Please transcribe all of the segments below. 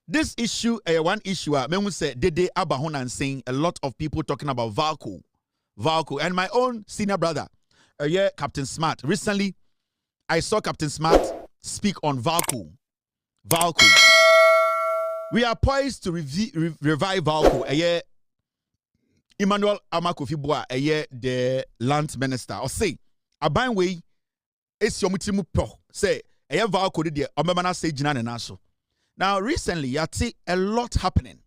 This issue, one issue, me say Dede Abahon and saying a lot of people talking about Valco, and my own senior brother, Captain Smart. Recently, I saw Captain Smart speak on Valco. We are poised to revive Valco. Emmanuel Amakofi-Boa, the land minister, or say, Aban way, it's your mutimu pro. Say, Valco did the Omemana say Jinan and Aso. Now, recently, I see a lot happening.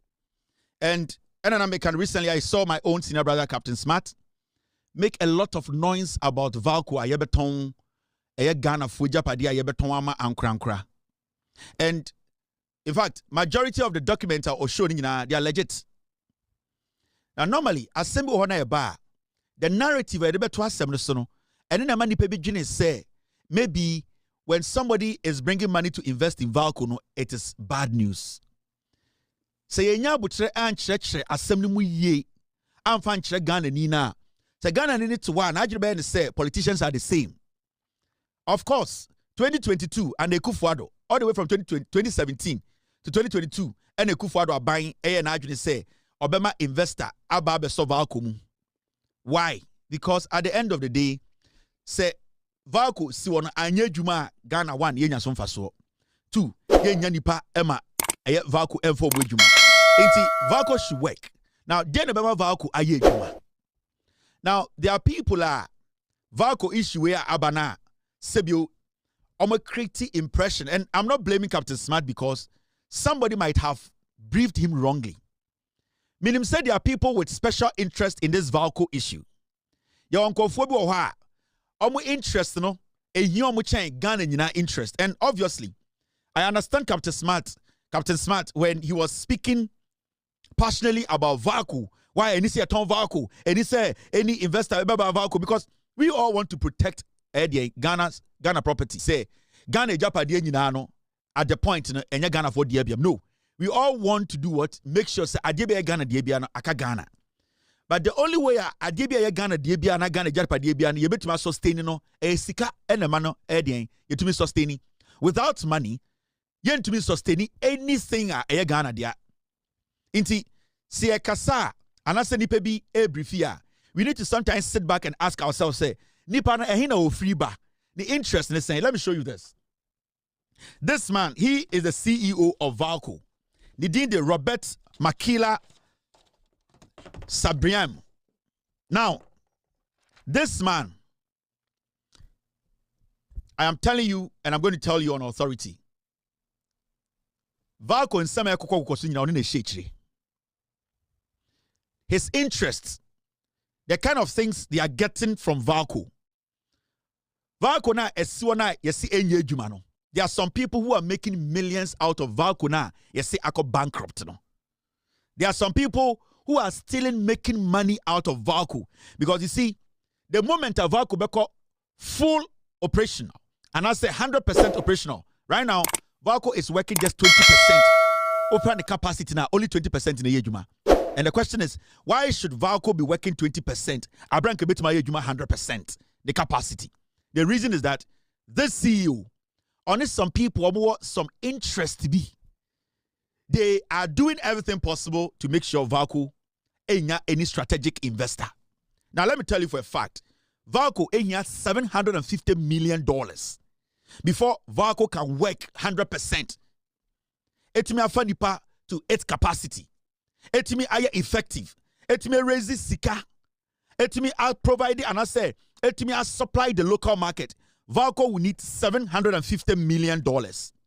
And recently, I saw my own senior brother, Captain Smart, make a lot of noise about Valco, Ayebeton, Ghana, Fujapadia, Ayebeton, Ama, and Krankra. And, in fact, majority of the documents are showing, they are legit. Now, normally, assembly on a bar, the narrative I debate was similar, and then a man be say maybe when somebody is bringing money to invest in Valco, no, it is bad news. Say nya butre an church assembly mu ye an fan church Ghana ni na. Say Ghana ni to one. Ajebe say politicians are the same. Of course, 2022 and Ekufuado all the way from 2017 to 2022 and Ekufuado are buying and Ajebe say Obama investor aba be so Valco mu. Why? Because at the end of the day, say Valco si won anya dwuma Ghana 1 ye nya so mfaso. 2 ye nya nipa ema eye Valco enfo bo dwuma. Enti Valco should work. Now then about Valco aye dwuma. Now there are people Valco issue where abana sebio creative impression, and I'm not blaming Captain Smart because somebody might have briefed him wrongly. Minim said there are people with special interest in this Valco issue. Your uncle Fobo ha interest no a young Ghana nyina interest. And obviously, I understand Captain Smart when he was speaking passionately about Valco. Why any say ton Valco? Any say any investor about Valco? Because we all want to protect Ghana property. Say Ghana Japadi nyina no at the point no enya Ghana for diabiam. No. We all want to do what? Make sure say Adebia Ghana Diabia aka Ghana. But the only way Adebia Ghana Diabia na Ghana Japa Diabia you betuma sustain no sika enema no edien yetumi sustain. Without money, you yentumi sustain anything Ghana dia. Inti si kasa anase nipa bi briefia. We need to sometimes sit back and ask ourselves say nipa na ehina o free ba. The interest in saying, let me show you this. This man, he is the CEO of Valco. The Robert Makila Sabriam. Now, this man, I am telling you, and I'm going to tell you on authority. Valco in some his interests, the kind of things they are getting from Valco. Valco na esiwana yesi enye jumano. There are some people who are making millions out of Valco now. You see, I got bankrupt. No? There are some people who are still making money out of Valco. Because you see, the moment a Valco become full operational, and I say 100% operational, right now, Valco is working just 20%. Open the capacity now, only 20% in a year, Juma. And the question is, why should Valco be working 20%? I bring a bit my Juma 100%, the capacity. The reason is that this CEO, honest, some people want some interest to be. They are doing everything possible to make sure Valco ain't any strategic investor. Now, let me tell you for a fact, Valco ain't $750 million before Valco can work 100%. Etimi afanipa to its capacity. Etimi aya effective. Etimi raise sika. Etimi provide and I say etimi supply the local market. Valco will need $750 million.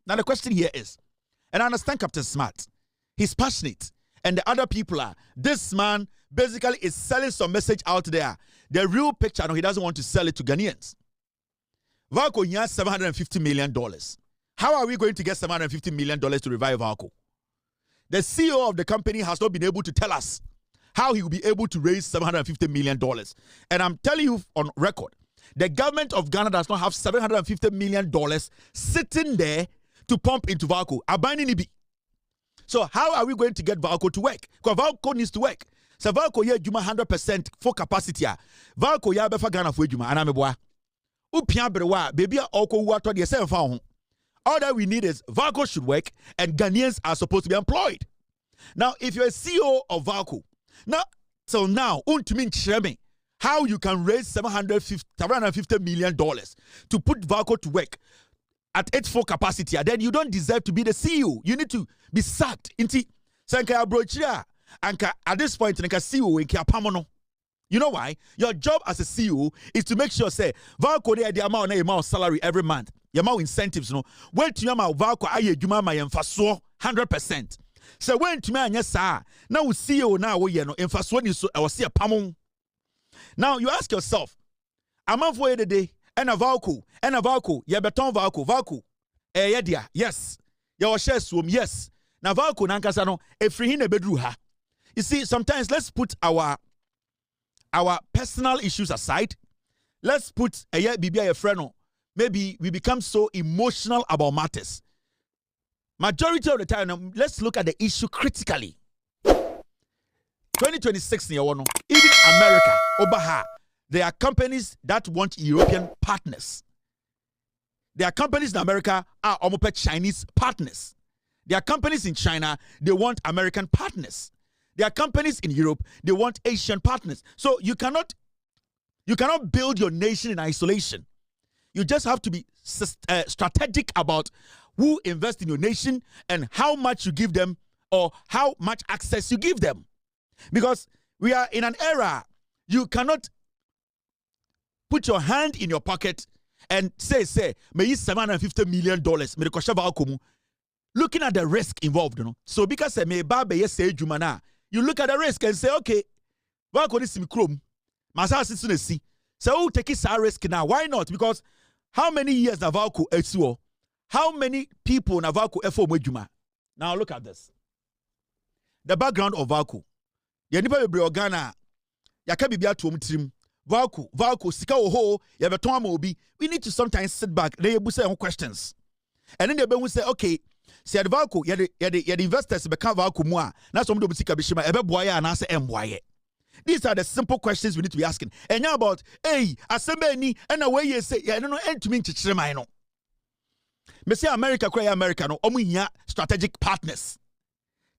Now the question here is, and I understand Captain Smart, he's passionate, and the other people are, this man basically is selling some message out there. The real picture, no, he doesn't want to sell it to Ghanaians. Valco has $750 million. How are we going to get $750 million to revive Valco? The CEO of the company has not been able to tell us how he will be able to raise $750 million. And I'm telling you on record, the government of Ghana does not have $750 million sitting there to pump into Valco. So how are we going to get Valco to work? Because Valco needs to work. So Valco ya juma 100% full capacity. Valco ya befa Ghana for juma anameboa. Upia brewa baby oko wato de se fa ho. All that we need is Valco should work and Ghanaians are supposed to be employed. Now, if you're a CEO of Valco, now, till now, how you can raise $750 million to put Valco to work at its full capacity, then you don't deserve to be the CEO. You need to be sacked. At this point, CEO. You know why? Your job as a CEO is to make sure, say, Valco the amount of salary every month. Your amount incentives, no. When to your Valco, I juma my emphasis 100%. So when to me, yes, sir. Now CEO now we no emphasis one is I was see a pamon. Now you ask yourself, am I for the day? And a Valco, yeah, beton Valco, yeah, dear, yes, your shares room, yes. Now Valco nankasano, a free in a bedroom ha. You see, sometimes let's put our personal issues aside. Let's put a BBI a friend. Maybe we become so emotional about matters. Majority of the time, let's look at the issue critically. 2026 even America, Obaha. There are companies that want European partners. There are companies in America are almost Chinese partners. There are companies in China, they want American partners. There are companies in Europe, they want Asian partners. So you cannot build your nation in isolation. You just have to be strategic about who invests in your nation and how much you give them or how much access you give them. Because we are in an era, you cannot put your hand in your pocket and say, may you $750 million. Looking at the risk involved, you know. So because me babe say jumana, you look at the risk and say, okay, Valco this chrome, masa si. So take this risk now. Why not? Because how many years na Valco esuo? How many people na Valco efo juma? Now look at this. The background of Valco. Ya nipa bebre Ghana, ya ka bibia to trim. Valco, sika oho, ya beton ama obi. We need to sometimes sit back. They will say questions. And then they will say, okay, say Valco, ya the investors become Valco mua. Na some do sika bishima, ebe boya and answer mboye. These are the simple questions we need to be asking. And now about, hey, asembe ni, and away you say, yeah, no, end to me chichirema no. Me say America, America, no, omu strategic partners.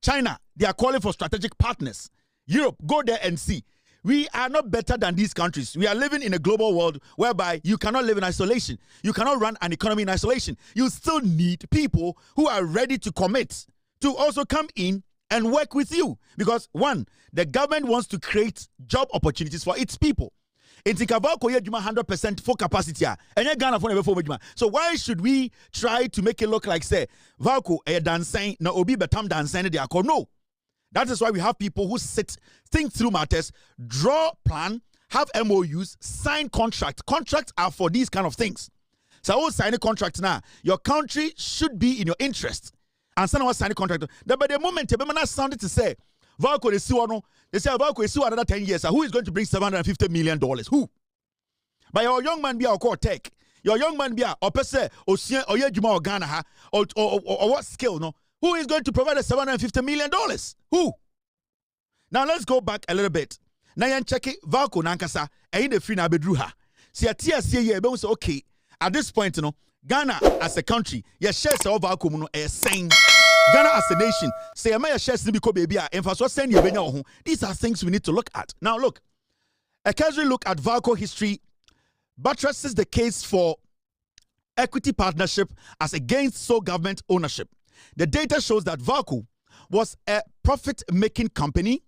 China, they are calling for strategic partners. Europe, go there and see. We are not better than these countries. We are living in a global world whereby you cannot live in isolation. You cannot run an economy in isolation. You still need people who are ready to commit to also come in and work with you. Because one, the government wants to create job opportunities for its people. In Valco, you 100% full capacity. So why should we try to make it look like, say, Valco, a dancing, no, obi betam dancing, they are called no. That is why we have people who think through matters, draw plan, have MOUs, sign contracts. Contracts are for these kind of things. So I will sign a contract now. Your country should be in your interest. And someone was signing a contract. But the moment they sounded to say, Valco is suing, they say Valco is suing another 10 years. Who is going to bring $750 million? Who? By your young man be our core tech. Your young man be or per se or Juma or Ghana or what skill no? Who is going to provide the $750 million? Who? Now let's go back a little bit. Now you check it. Valco nankasa. In the free na bedruha. See a TSC here. Say okay. At this point, you know, Ghana as a country, your shares of Valco no saying Ghana as a nation. Say my shares ni biko baby. Emphasis send you. These are things we need to look at. Now look, a casual look at Valco history buttresses the case for equity partnership as against sole government ownership. The data shows that Valco was a profit-making company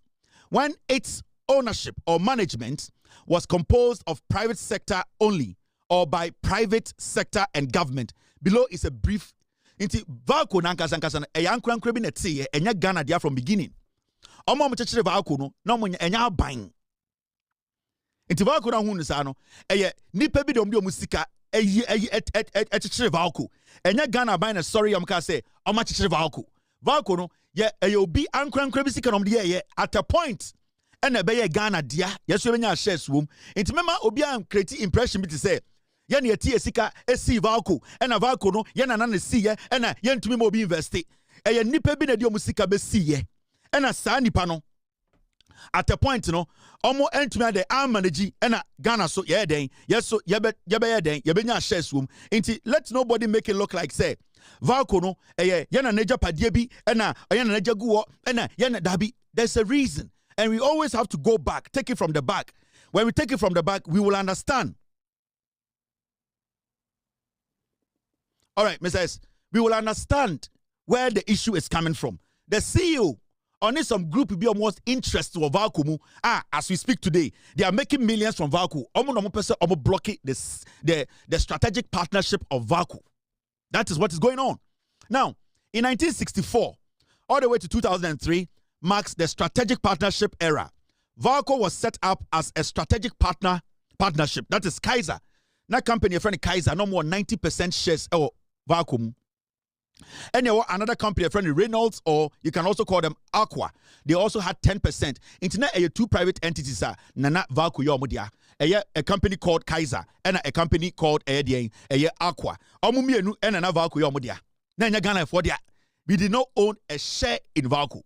when its ownership or management was composed of private sector only or by private sector and government. Below is a brief into Valco nankasankasana a yankran na tie enya Ghana dia from beginning. Omo mo chechire Valco no mo enya ban. Into Valco na hu nsa no eye nipa bi de omo sika chechire Valco. Enya Ghana ban na sorry am ka say omo chechire Valco. Valco no ye obi ankran bi sika no de at a point and be Ghana dia yeso benya shares wom. Into mema obi am create impression bi to say ye na tie sika esi Valco and na Valco no ye na na si ye and na ye ntumi mo obi invest. Eye nipa bi na de omo sika be si ye. And na sa nipa no at a point no omo entumi de manage and Ghana so ye den yes so ye be ye den ye benya shares wom. Into let nobody make it look like say Valco no yana neja padiebi ena yana neja guo ena yana dabi. There's a reason, and we always have to go back, take it from the back. When we take it from the back, we will understand. All right, Mr. S, we will understand where the issue is coming from. The CEO on some group will be almost interested of Valco. As we speak today, they are making millions from Valco. Almost blocking the strategic partnership of Valco. That is what is going on. Now, in 1964, all the way to 2003, marks the strategic partnership era. Valco was set up as a strategic partnership. That is Kaiser. That company, a friend Kaiser, no more 90% shares of Valco. And another company, a friend Reynolds, or you can also call them Aqua. They also had 10%. Internet, two private entities are Nana Valco Yomodia. A company called Kaiser and a company called Aqua. Omumienu and another Valco Yomodia. Nanya Ghana for dia. We did not own a share in Valco.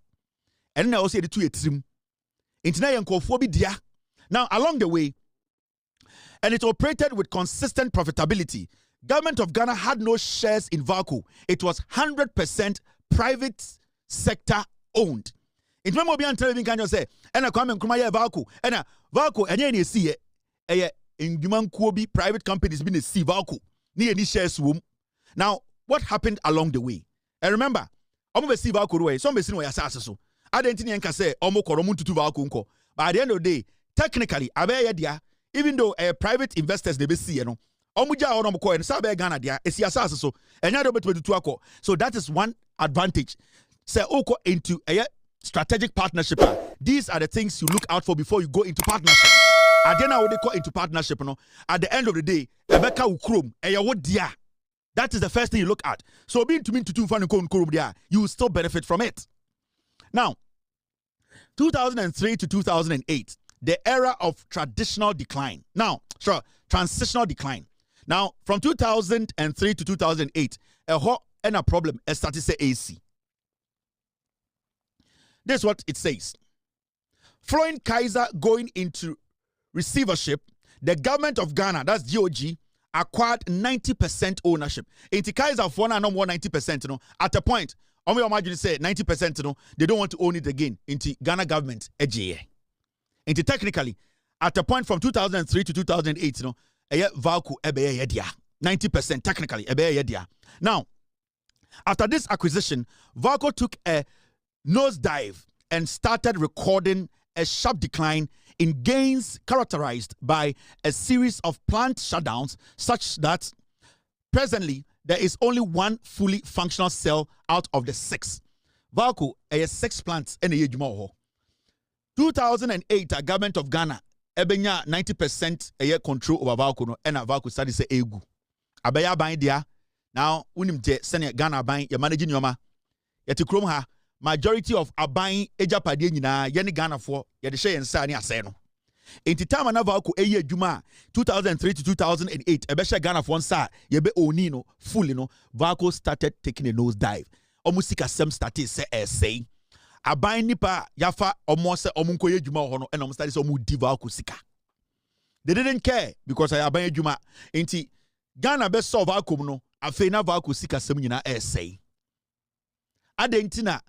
And now say the two trim. Internet and Kofobi dia. Now along the way, and it operated with consistent profitability. Government of Ghana had no shares in Valco. It was 100% private sector owned. It may be until we can say, and I come and come here Valco, and Valco, and you see it, in Duman Kobe private companies been a see Valco near any shares room. Now, what happened along the way? And remember, I'm see Valco way. Some person where so. I didn't think I say almost koromuntu to Valco. But at the end of the day, technically, even though private investors they be see, you know. So that is one advantage. Say into a strategic partnership. These are the things you look out for before you go into partnership. And then I would go into partnership. At the end of the day, that is the first thing you look at. So being to mean to do you will still benefit from it. Now, 2003 to 2008, the era of traditional decline. Now, transitional decline. Now, from 2003 to 2008, a hot and a problem started to say AC. This is what it says. Following Kaiser going into receivership, the government of Ghana, that's GOG, acquired 90% ownership. Into Kaiser for no more 90%, you know, at a point, I'm imagine say 90%, you know, they don't want to own it again. Into Ghana government, AGA. Into technically, at a point from 2003 to 2008, you know, Valco 90% technically. Now, after this acquisition, Valco took a nosedive and started recording a sharp decline in gains characterized by a series of plant shutdowns, such that presently there is only one fully functional cell out of the 6. Valco has 6 plants in the year 2008, a government of Ghana ebenya 90% a control over Valco no and Valco study say egu abaya ban dia now unim je sene Ghana ban ye managing yoma yeti krom ha majority of aban ejapade nyina ye ne Ghana for ye de hye yensa ne ase no enti time na Valco eye adwuma 2003 to 2008 ebe hye Ghana for nsa ye be oni no fully no Valco started taking a nose dive omusika sem started say aban nipa yafa omose omunko yedwuma ho no and omstadi say omu di Valco sika. They didn't care because I aban yedwuma enti Ghana be solve Valco no afi na Valco sika sem nyina say adentina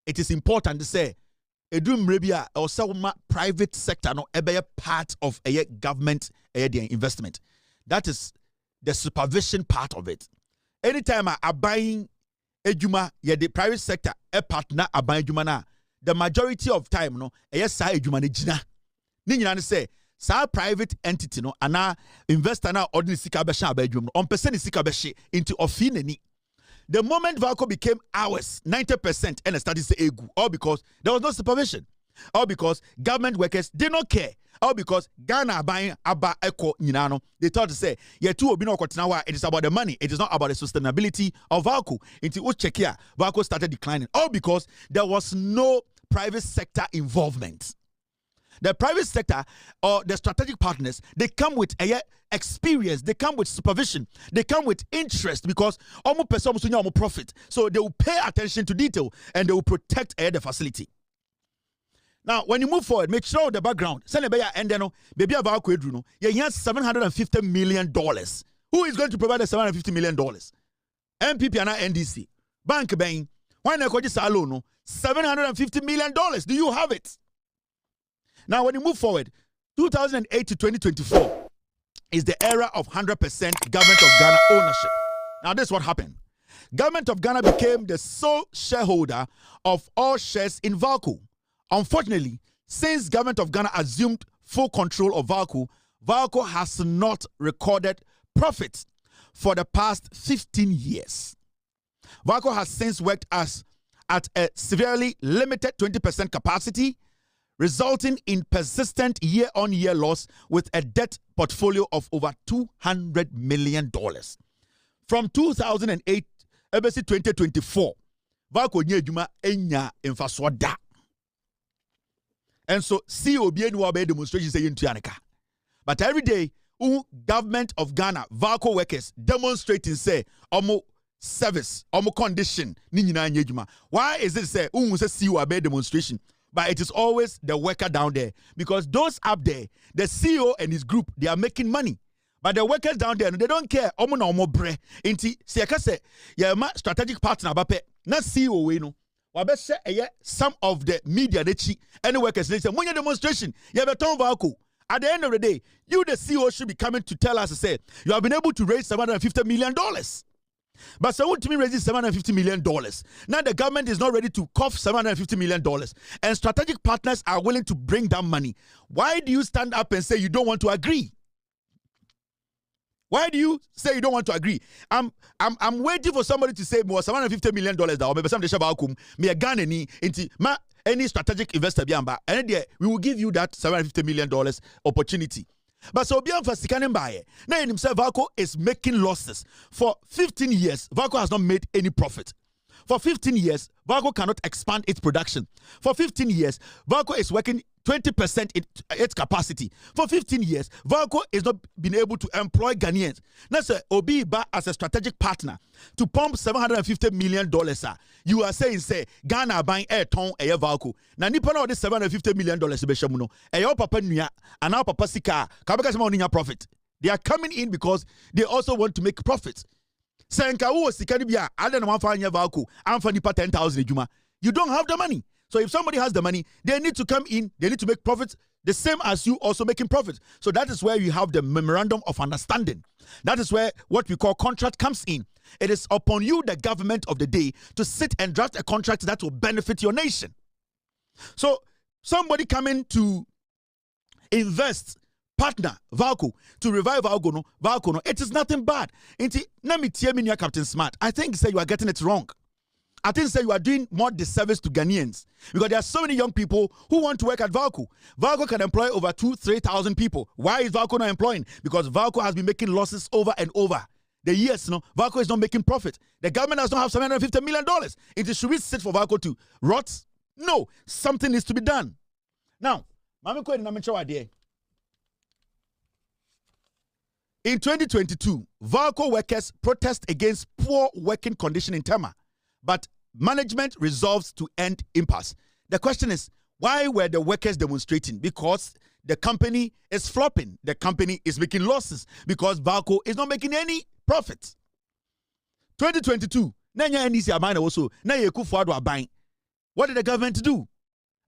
it is important to say edum rebia or selma private sector no ebe part of a government investment. That is the supervision part of it. Anytime I buying ejuma ye the private sector a partner aban ejuma na the majority of time no sa ejuma ne gina ni nyina ne say sa private entity no ana investor na ordinary sika be sha aban ejuma no on person sika be she into ofi nani. The moment Valco became ours 90% and started to say egu, all because there was no supervision, all because government workers did not care, all because Ghana buying aba echo nyinano they thought to say yeah two obi no kwatinawa it is about the money, it is not about the sustainability of Valco. Until we check here Valco started declining, all because there was no private sector involvement. The private sector or the strategic partners, they come with experience, they come with supervision, they come with interest because almost person almost profit. So they will pay attention to detail and they will protect the facility. Now, when you move forward, make sure the background. Send a and then baby about $750 million. Who is going to provide the $750 million? MPP and NDC. Bank Bang. Why not go to loan? $750 million. Do you have it? Now, when you move forward, 2008 to 2024 is the era of 100% Government of Ghana ownership. Now, this is what happened. Government of Ghana became the sole shareholder of all shares in Valco. Unfortunately, since Government of Ghana assumed full control of Valco, Valco has not recorded profits for the past 15 years. Valco has since worked at a severely limited 20% capacity, resulting in persistent year-on-year loss with a debt portfolio of over $200 million. From 2008 to 2024, Valco nyejuma enya infaswada. And so COBN will be demonstration say into Yanaka. But every day, Government of Ghana, Valco workers demonstrating say omo service, omo condition, ni nyina nyejuma. Why is it say say CEO be demonstration? But it is always the worker down there. Because those up there, the CEO and his group, they are making money. But the workers down there, they don't care. Omo na omo bre. Inti, siyaka se, ya ma strategic partner bape, na CEO we no. Wabese some of the media, any workers, they say, when you demonstration, you have a ton Valco. At the end of the day, you, the CEO, should be coming to tell us, say, you have been able to raise $750 million. But so what to me raises $750 million. Now the government is not ready to cough $750 million. And strategic partners are willing to bring down money. Why do you stand up and say you don't want to agree? Why do you say you don't want to agree? I'm waiting for somebody to say more $750 million or maybe some Valco, me a Ghana into any strategic investor biamba, and we will give you that $750 million opportunity. But so beyond for scanning buyer, now in himself, Valco is making losses. For 15 years, Valco has not made any profit. For 15 years, Valco cannot expand its production. For 15 years, Valco is working 20% in its capacity. For 15 years, Valco is not been able to employ Ghanaians. Now, sir, Obi-Ba as a strategic partner to pump $750 million. You are saying, say, Ghana buying air ton a Valco. Now, nipa na this $750 million beshamuno. Ayo papa nuya, and now papa sika, kabeka sama oninya profit. They are coming in because they also want to make profits. Senka wo sikani bia, ale na manfa anya Valco, amfa nipa 10,000 ejuma. You don't have the money. So if somebody has the money, they need to come in, they need to make profits, the same as you also making profits. So that is where you have the memorandum of understanding. That is where what we call contract comes in. It is upon you, the government of the day, to sit and draft a contract that will benefit your nation. So somebody coming to invest, partner, Valco, to revive Valco, no, it is nothing bad. Captain Smart, I think say you are getting it wrong. I think say you are doing more disservice to Ghanaians because there are so many young people who want to work at Valco. Valco can employ over 3,000 people. Why is Valco not employing? Because Valco has been making losses over and over. The years, Valco is not making profit. The government does not have $750 million. Should we sit for Valco to rot? No, something needs to be done. Now, in 2022, Valco workers protest against poor working condition in Tema. But management resolves to end impasse. The question is, why were the workers demonstrating? Because the company is flopping. The company is making losses because Valco is not making any profits. 2022, what did the government do?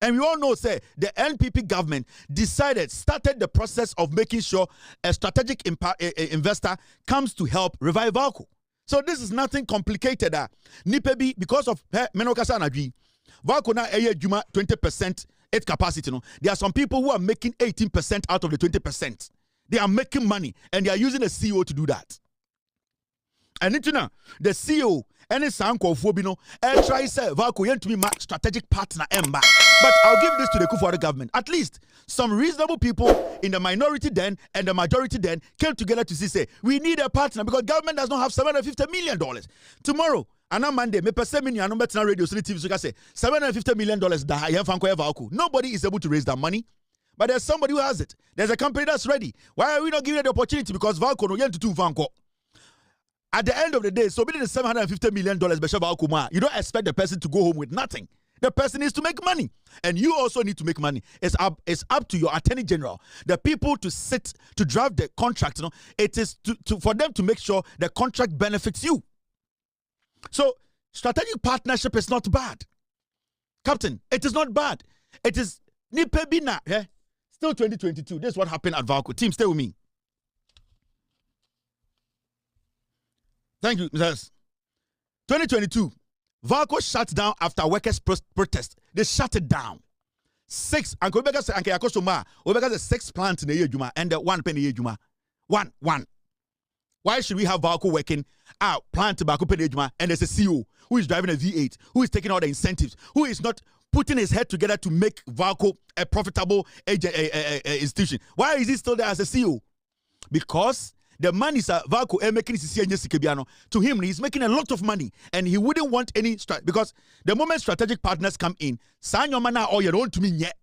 And we all know, say, the NPP government started the process of making sure a strategic investor comes to help revive Valco. So this is nothing complicated. Nipebi, because of Menokasa Nadwi, Valco na eye juma 20% its capacity. No? There are some people who are making 18% out of the 20%. They are making money and they are using a CEO to do that. And the CEO and his uncle Fobino try say Valco to be my strategic partner Emba. But I'll give this to the Kufuor government. At least some reasonable people in the minority then and the majority then came together to say we need a partner because government does not have $750 million. Tomorrow, and on Monday, me perceive no better radio so TV so say $750 million Valco. Nobody is able to raise that money. But there's somebody who has it. There's a company that's ready. Why are we not giving it the opportunity? Because Valco no yen to do Vanco. At the end of the day, so be the $750 million, you don't expect the person to go home with nothing. The person needs to make money. And you also need to make money. It's up to your attorney general, the people to sit, to draft the contract. It is for them to make sure the contract benefits you. So strategic partnership is not bad. Captain, it is not bad. It is nipe bina. Yeah? Still 2022. This is what happened at Valco. Team, stay with me. Thank you, Mrs. 2022. Valco shut down after workers' protest. They shut it down. 6. And Obeka say, Anke Akosoma, Obeka say 6 plants in the year Juma and the 1 penny year Juma. One. Why should we have Valco working out plant tobacco penny Juma and there's a CEO who is driving a V8, who is taking all the incentives, who is not putting his head together to make Valco a profitable institution? Why is he still there as a CEO? Because the money is Valco making to him, he's making a lot of money and he wouldn't want any because the moment strategic partners come in, sign your mana or you don't to me yet.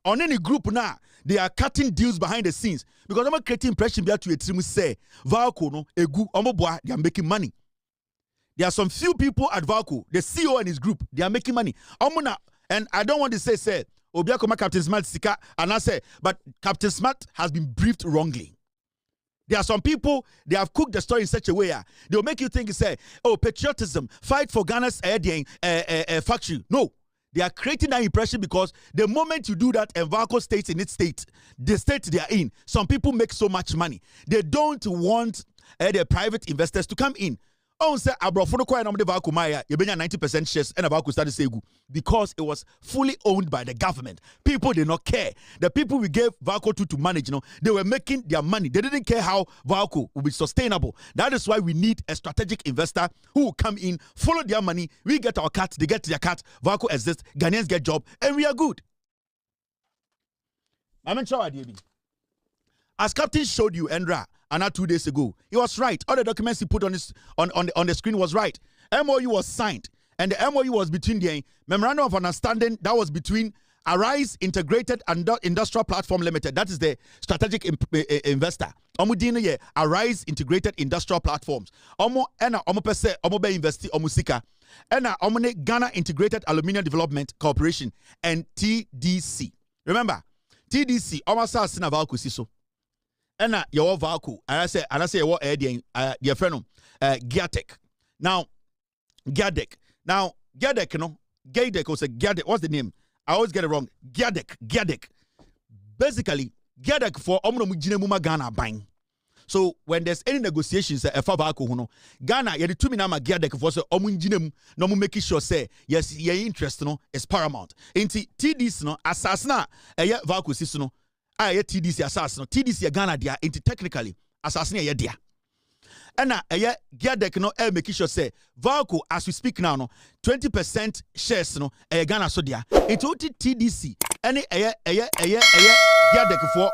On any group now, they are cutting deals behind the scenes because I'm creating impression to a team say Valco no egu omoboa, they are making money. There are some few people at Valco, the CEO and his group, they are making money. And I don't want to say Obiakoma Captain Smart Sika, and I say, but Captain Smart has been briefed wrongly. There are some people, they have cooked the story in such a way, they'll make you think, say, oh, patriotism, fight for Ghana's factory. No, they are creating that impression because the moment you do that and Valco stays in its state, the state they are in, some people make so much money. They don't want the private investors to come in. Oh, say Abrofo no the Valco Maya, you 90% shares and Valco started Segu because it was fully owned by the government. People did not care. The people we gave Valco to manage, they were making their money. They didn't care how Valco would be sustainable. That is why we need a strategic investor who will come in, follow their money. We get our cut, they get their cut. Valco exists, Ghanaians get job, and we are good. As Captain showed you, Endra, and not 2 days ago, he was right. All the documents he put on the screen was right. MOU was signed, and the MOU was between the Memorandum of Understanding that was between Arise Integrated and Industrial Platform Limited. That is the strategic investor. Omudine Arise Integrated Industrial Platforms. Omo pese be investi omusika. Ena omune Ghana Integrated Aluminium Development Corporation and TDC. Remember, TDC omo sa sina Valco siso. Ena your Valco, and I say your dear friend Giatek. Now Giadek. Now Giadek, Giadek was a Giadek. What's the name? I always get it wrong. Giadek. Basically, Giadek for omno mujine muma Ghana buying. So when there's any negotiations for Valco, Ghana you the 2 minute Giadek for so omunjinem no mu make sure say yes your interest is paramount. Inti TDC assassin Valco siso TDC assassin. TDC Ghana dia into technically assassin dia. And Giadek make sure say Valco as we speak now 20% shares Ghana so dia. Into TDC any Giadek for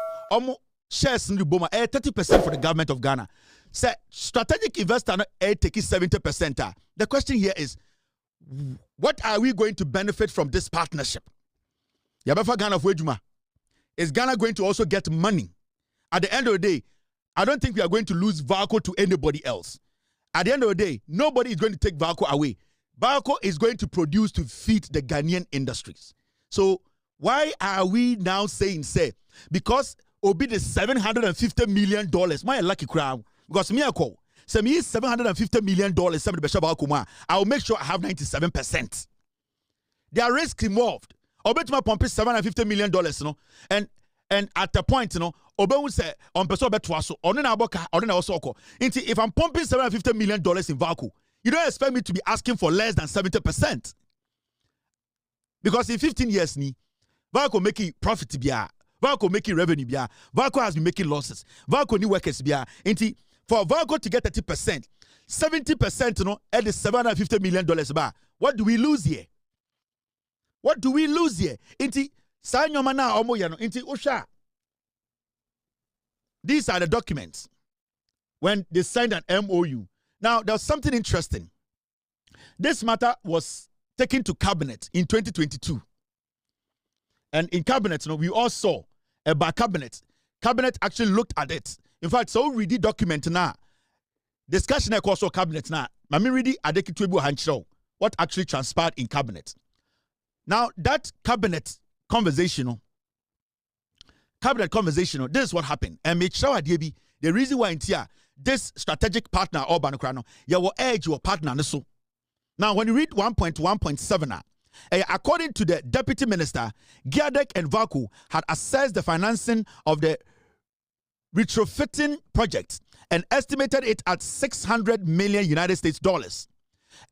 shares in the Boma 30% for the government of Ghana. Say strategic investor taking 70%. The question here is, what are we going to benefit from this partnership? Yabefa Ghana for Ejuma. Is Ghana going to also get money? At the end of the day, I don't think we are going to lose Valco to anybody else. At the end of the day, nobody is going to take Valco away. Valco is going to produce to feed the Ghanaian industries. So why are we now saying, say, because Obi the $750 million, my lucky crown, because me a call, say me $750 million, I will make sure I have 97%. There are risks involved. Obi to my pump is $750 million, and at the point, Obi will say on person betwaso, on an aboka, on an osoko. If I'm pumping $750 million in Valco, you don't expect me to be asking for less than 70%. Because in 15 years, Valco making profit biya, Valco making revenue biya, Valco has been making losses, Valco new workers biya. For Valco to get 30%, 70% at the $750 million bar, what do we lose here? What do we lose here? Sign your mana omo yano Osha. These are the documents when they signed an MOU. Now there's something interesting. This matter was taken to cabinet in 2022. And in cabinet, we all saw about cabinet. Cabinet actually looked at it. In fact, so read the document now. Discussion also cabinet now. Mami read adekitwebu hancho. What actually transpired in cabinet. Now that cabinet conversation, this is what happened. And make sure the reason why in here, this strategic partner or Banokrano, you will urge your partner. So now, when you read 1.1.7, according to the deputy minister, Giadec and Valco had assessed the financing of the retrofitting project and estimated it at 600 million United States dollars,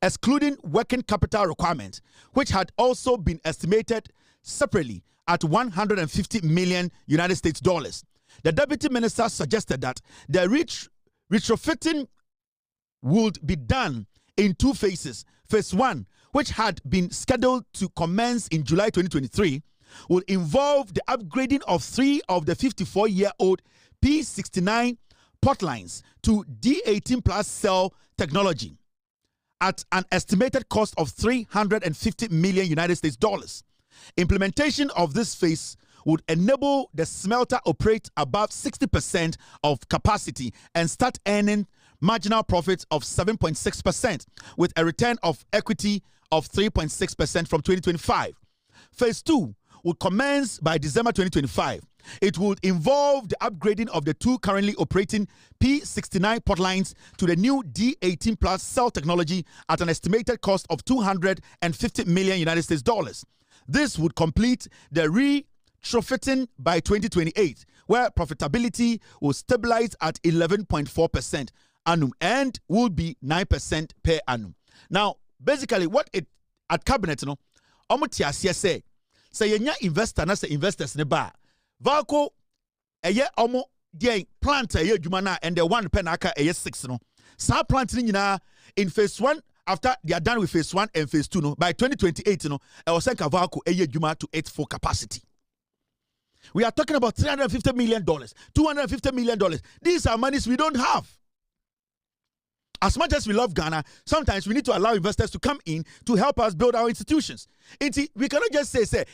excluding working capital requirements, which had also been estimated separately at 150 million United States dollars. The deputy minister suggested that the retrofitting would be done in two phases. Phase 1, which had been scheduled to commence in July 2023, will involve the upgrading of 3 of the 54-year-old P69 port lines to D18 plus cell technology at an estimated cost of 350 million United States dollars. Implementation of this phase would enable the smelter operate above 60% of capacity and start earning marginal profits of 7.6% with a return of equity of 3.6% from 2025. Phase 2 will commence by December 2025. It would involve the upgrading of the 2 currently operating P69 port lines to the new D18 plus cell technology at an estimated cost of 250 million United States dollars. This would complete the retrofitting by 2028, where profitability will stabilize at 11.4% annum and will be 9% per annum. Now, basically, what it at cabinet, say yenya investor na say investors ne ba Valco eye omo dey plant eye adwuma na and the one pen aka eye 6 no. Sa plant ni nyina in phase 1, after they are done with phase 1 and phase 2 no, by 2028 no, I was saying Valco eye adwuma to its full capacity. We are talking about $350 million, $250 million. These are monies we don't have. As much as we love Ghana, sometimes we need to allow investors to come in to help us build our institutions. We cannot just say,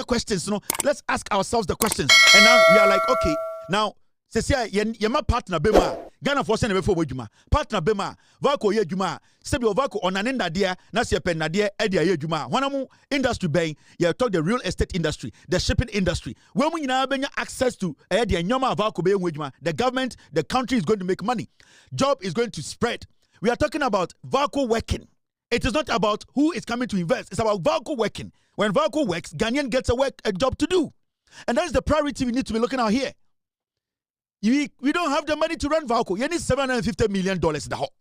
questions. Let's ask ourselves the questions. And now we are like, okay, now, my partner Bema, Ghana for send before Wejuma, partner Bema, Valco Yejuma, Sebio Valco on an Nadia, Nasia Pen Nadia, Edia Yejuma, Wanamu industry bay, you talk the real estate industry, the shipping industry. When we now have access to Edia Nyama Valco Bay Wejuma, the government, the country is going to make money. Job is going to spread. We are talking about Valco working. It is not about who is coming to invest. It's about Valco working. When Valco works, Ghanaian gets a job to do. And that is the priority we need to be looking at here. We don't have the money to run Valco. You need $750 million in the hole.